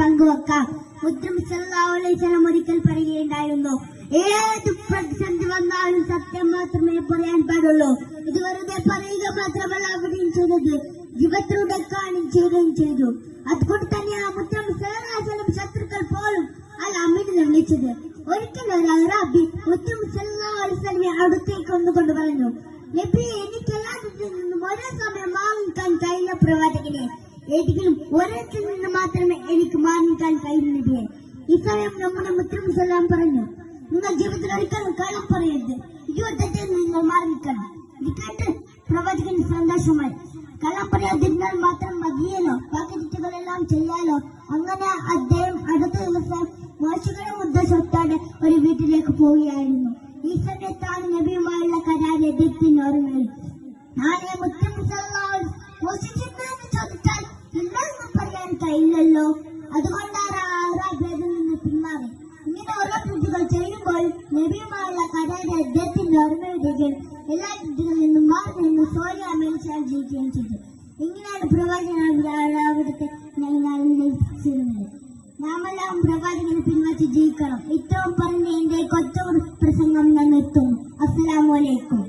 പങ്കുവെക്കാം. മുത്തും സല്ലല്ലാഹു അലൈഹി വസല്ലം ഒരിക്കൽ പറയുകയുണ്ടായിരുന്നു, ഏത് പ്രതിസന്ധി വന്നാലും സത്യം മാത്രമേ പറയാൻ പാടുള്ളൂ. ഇത് വെറുതെ പറയുക മാത്രമല്ല അവിടെയും ചെയ്തത്, ജീവിതത്തിലൂടെ ചെയ്യുകയും ചെയ്തു. അതുകൊണ്ട് തന്നെയാണ് മുത്തും സല്ലല്ലാഹു അലൈഹി വസല്ലം ശത്രുക്കൾ പോലും അമീനെ വിളിച്ചത്. ഒരിക്കൽ ഒരു അറബി മുത്തും സല്ലല്ലാഹു അലൈഹി വസല്ലമയെ അടുത്തേക്ക് ഒന്നുകൊണ്ട് പറഞ്ഞു, നബി, എനിക്ക് എല്ലാത്തിൽ നിന്നും ഒരേ സമയം വാങ്ങിക്കാൻ കഴിയുന്ന പ്രവാചകനെ, ഏതെങ്കിലും ഒരിടത്തിൽ നിന്ന് മാത്രമേ എനിക്ക് വാങ്ങിക്കാൻ കഴിയുന്ന നബിയെ. ഈ സമയം നമ്മുടെ മുത്തും സല്ലല്ലാഹു പറഞ്ഞു, നിങ്ങൾ ജീവിതത്തിൽ ഒരിക്കലും കള്ളം പറയരുത്, യുദ്ധത്തിൽ നിങ്ങൾ മാറിക്കണം. ഇത് കേട്ട് പ്രവാചകന് സന്തോഷമായി. കള്ളം പറയാതിരുന്നാൽ മാത്രം മതിയല്ലോ, ബാക്കി തെറ്റുകളെല്ലാം ചെയ്യാലോ. അങ്ങനെ അദ്ദേഹം അടുത്ത ദിവസം മോശകരം ഉദ്ദേശത്തോടെ ഒരു വീട്ടിലേക്ക് പോവുകയായിരുന്നു. ഈ സമയത്താണ് നബിയുമായുള്ള കരാർ എതിർത്തിന് ഓർമ്മയിൽ. നാളെ മുത്തും സല്ലല്ലാഹു മോശിച്ചിട്ടുണ്ടെന്ന് ചോദിച്ചാൽ എല്ലാവർക്കും പറയാൻ കഴിയില്ലല്ലോ. അതുകൊണ്ടാണ് അറാബിയിൽ നിന്ന് പിന്മാറി. ഇങ്ങനെ ഓരോ തെറ്റുകൾ ചെയ്യുമ്പോൾ നബിയുമായുള്ള കരാർ അദ്ദേഹത്തിന്റെ ഓർമ്മയിടുകയും എല്ലാ തെറ്റുകളിൽ നിന്നും മാറി നിന്ന് സോരിയ മേൽച്ചാൽ ജീവിക്കുകയും ചെയ്തു. ഇങ്ങനെയാണ് പ്രവാചകൻ അവിടുത്തെ ജീവിച്ചിരുന്നത്. നാമെല്ലാം പ്രവാചകനെ പിൻവച്ച് ജീവിക്കണം. ഇത്രയും പറഞ്ഞ് എന്റെ കൊച്ചു പ്രസംഗം ഞാൻ നിർത്തുന്നു. അസ്സലാമു അലൈക്കും.